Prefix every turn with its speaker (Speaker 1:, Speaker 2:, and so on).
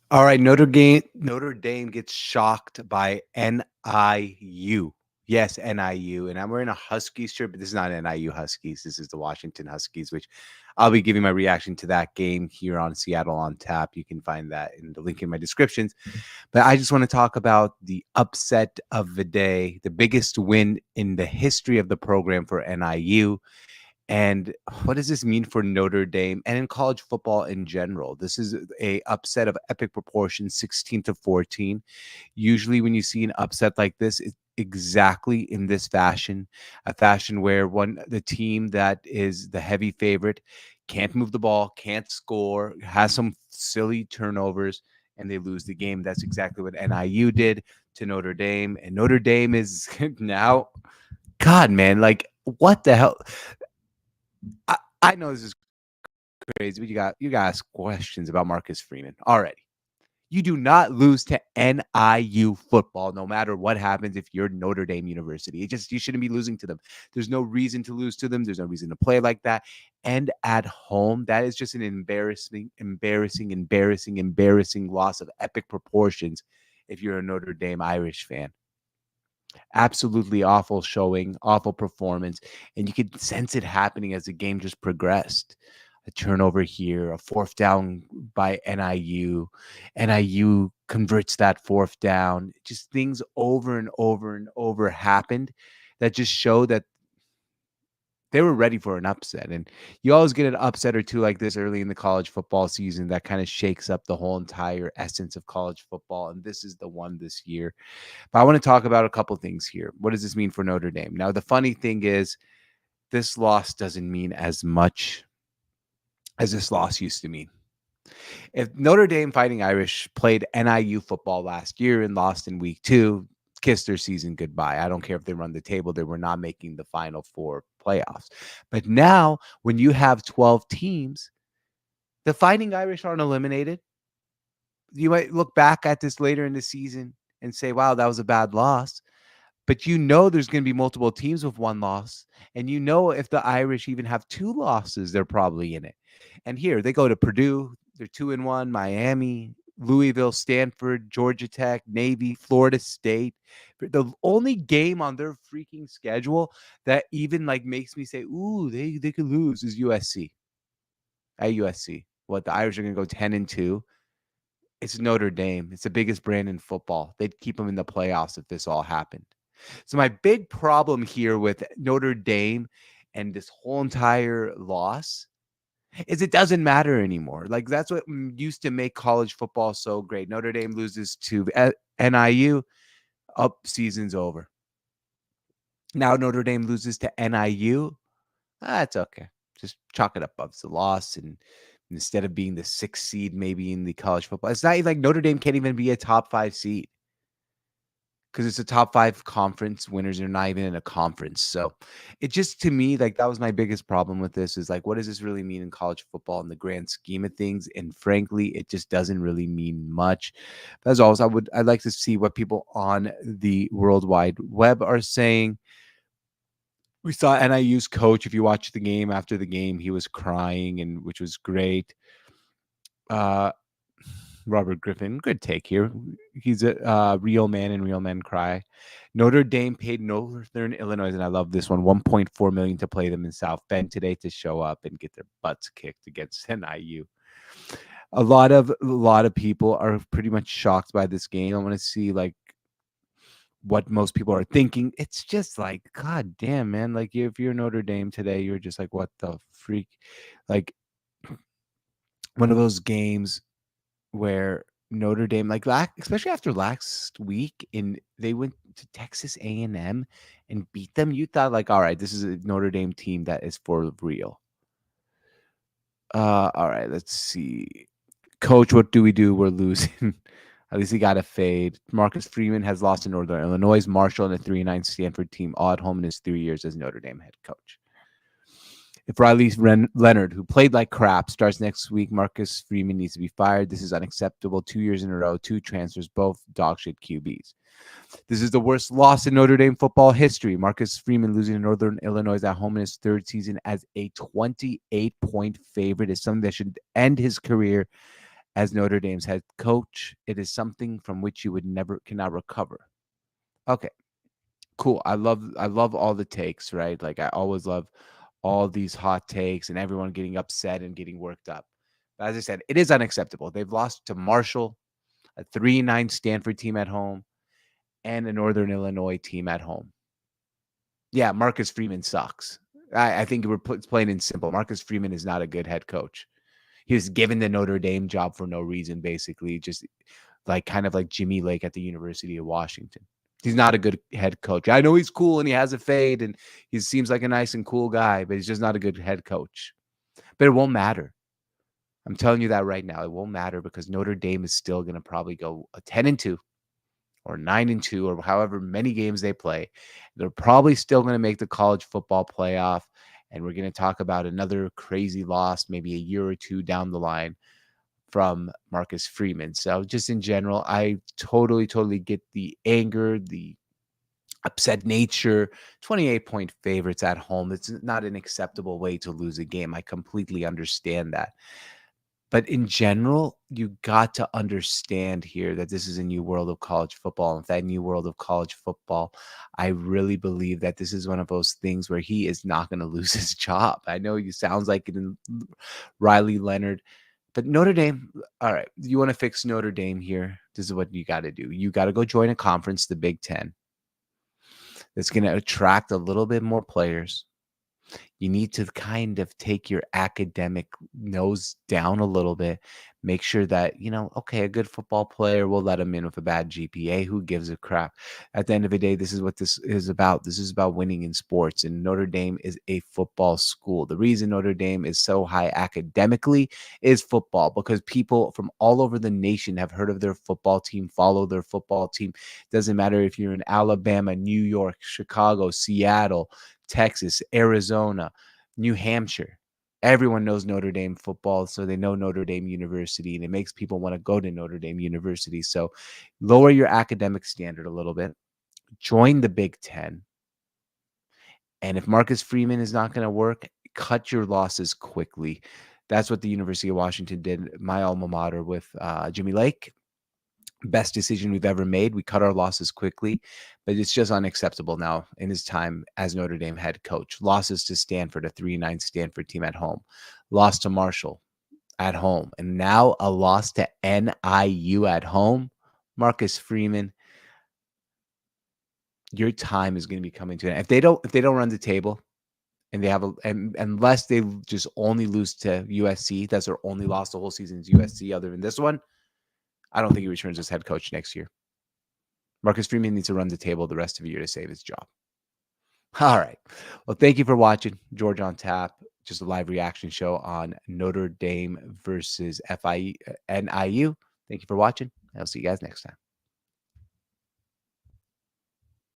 Speaker 1: All right, Notre Dame gets shocked by NIU. Yes, NIU. And I'm wearing a Huskies shirt, but this is not NIU Huskies. This is the Washington Huskies, which I'll be giving my reaction to that game here on Seattle on Tap. You can find that in the link in my descriptions. But I just want to talk about the upset of the day, the biggest win in the history of the program for NIU. And what does this mean for Notre Dame and in college football in general? This is a upset of epic proportions, 16-14. Usually when you see an upset like this, it's exactly in this fashion, a fashion where the team that is the heavy favorite can't move the ball, can't score, has some silly turnovers, and they lose the game. That's exactly what NIU did to Notre Dame. And Notre Dame is now, God, man, like what the hell? I know this is crazy, but you got to ask questions about Marcus Freeman already. You do not lose to NIU football, no matter what happens. If you're Notre Dame University, you shouldn't be losing to them. There's no reason to lose to them. There's no reason to play like that. And at home, that is just an embarrassing loss of epic proportions. If you're a Notre Dame Irish fan, absolutely awful showing, awful performance, and you could sense it happening as the game just progressed. A turnover here, a fourth down by NIU. NIU converts that fourth down. Just things over and over and over happened that just show that they were ready for an upset. And you always get an upset or two like this early in the college football season that kind of shakes up the whole entire essence of college football. And this is the one this year. But I want to talk about a couple things here. What does this mean for Notre Dame? Now, the funny thing is, this loss doesn't mean as much as this loss used to mean. If Notre Dame Fighting Irish played NIU football last year and lost in week 2, kiss their season goodbye. I don't care if they run the table, they were not making the Final Four playoffs. But now, when you have 12 teams, the Fighting Irish aren't eliminated. You might look back at this later in the season and say, wow, that was a bad loss. But you know there's going to be multiple teams with one loss. And you know if the Irish even have 2 losses, they're probably in it. And here they go to Purdue, they're 2-1, Miami, Louisville, Stanford, Georgia Tech, Navy, Florida State. The only game on their freaking schedule that even like makes me say, ooh, they could lose is USC. At USC. What, the Irish are going to go 10-2? It's Notre Dame. It's the biggest brand in football. They'd keep them in the playoffs if this all happened. So my big problem here with Notre Dame and this whole entire loss is it doesn't matter anymore. Like that's what used to make college football so great. Notre Dame loses to NIU, up season's over. Now Notre Dame loses to NIU. It's okay. Just chalk it up as a loss, and instead of being the 6th seed maybe in the college football, it's not even like Notre Dame can't even be a top 5 seed because it's a top 5 conference winners are not even in a conference. So it just, to me, like that was my biggest problem with this is like, what does this really mean in college football in the grand scheme of things? And frankly, it just doesn't really mean much. But as always, I'd like to see what people on the World Wide Web are saying. We saw NIU's coach. If you watch the game, after the game, he was crying, and which was great. Uh, Robert Griffin, good take here. He's a real man, and real men cry. Notre Dame paid Northern Illinois, and I love this one, $1.4 million to play them in South Bend today to show up and get their butts kicked against NIU. A lot of people are pretty much shocked by this game. I want to see like what most people are thinking. It's just like, God damn, man. Like if you're Notre Dame today, you're just like, what the freak? Like one of those games where Notre Dame, like especially after last week, they went to Texas A&M and beat them. You thought like, all right, this is a Notre Dame team that is for real. All right, let's see. Coach, what do we do? We're losing. At least he got a fade. Marcus Freeman has lost to Northern Illinois. Marshall and a 3-9 Stanford team all at home in his 3 years as Notre Dame head coach. If Riley Leonard, who played like crap, starts next week, Marcus Freeman needs to be fired. This is unacceptable. 2 years in a row, 2 transfers, both dogshit QBs. This is the worst loss in Notre Dame football history. Marcus Freeman losing to Northern Illinois at home in his 3rd season as a 28-point favorite is something that should end his career as Notre Dame's head coach, it is something from which you would never cannot recover. Okay, cool. I love all the takes, right? Like I always love all these hot takes and everyone getting upset and getting worked up. But as I said, it is unacceptable. They've lost to Marshall, a 3-9 Stanford team at home, and a Northern Illinois team at home. Yeah, Marcus Freeman sucks. I think it's plain and simple. Marcus Freeman is not a good head coach. He was given the Notre Dame job for no reason, basically, just like kind of like Jimmy Lake at the University of Washington. He's not a good head coach. I know he's cool and he has a fade and he seems like a nice and cool guy, but he's just not a good head coach. But it won't matter. I'm telling you that right now. It won't matter because Notre Dame is still going to probably go a 10-2 or 9-2 or however many games they play. They're probably still going to make the college football playoff. And we're going to talk about another crazy loss, maybe a year or two down the line from Marcus Freeman. So just in general, I totally get the anger, the upset nature. 28-point favorites at home. It's not an acceptable way to lose a game. I completely understand that. But in general, you got to understand here that this is a new world of college football. And that new world of college football, I really believe that this is one of those things where he is not going to lose his job. I know he sounds like it in Riley Leonard, but Notre Dame, all right, you want to fix Notre Dame here. This is what you got to do. You got to go join a conference, the Big Ten, that's going to attract a little bit more players. You need to kind of take your academic nose down a little bit. Make sure that, okay, a good football player, will let him in with a bad GPA. Who gives a crap? At the end of the day, this is what this is about. This is about winning in sports. And Notre Dame is a football school. The reason Notre Dame is so high academically is football, because people from all over the nation have heard of their football team, follow their football team. Doesn't matter if you're in Alabama, New York, Chicago, Seattle, Texas, Arizona, New Hampshire. Everyone knows Notre Dame football, so they know Notre Dame University, and it makes people want to go to Notre Dame University. So lower your academic standard a little bit. Join the Big Ten. And if Marcus Freeman is not going to work, cut your losses quickly. That's what the University of Washington did, my alma mater, with Jimmy Lake. Best decision we've ever made. We cut our losses quickly, but it's just unacceptable now in his time as Notre Dame head coach. Losses to Stanford, a 3-9 Stanford team at home. Lost to Marshall at home. And now a loss to NIU at home. Marcus Freeman, your time is going to be coming to an end. If they don't run the table and they have unless they just only lose to USC, that's their only loss the whole season is USC other than this one, I don't think he returns as head coach next year. Marcus Freeman needs to run the table the rest of the year to save his job. All right. Well, thank you for watching George on Tap, just a live reaction show on Notre Dame versus NIU. Thank you for watching. I'll see you guys next time.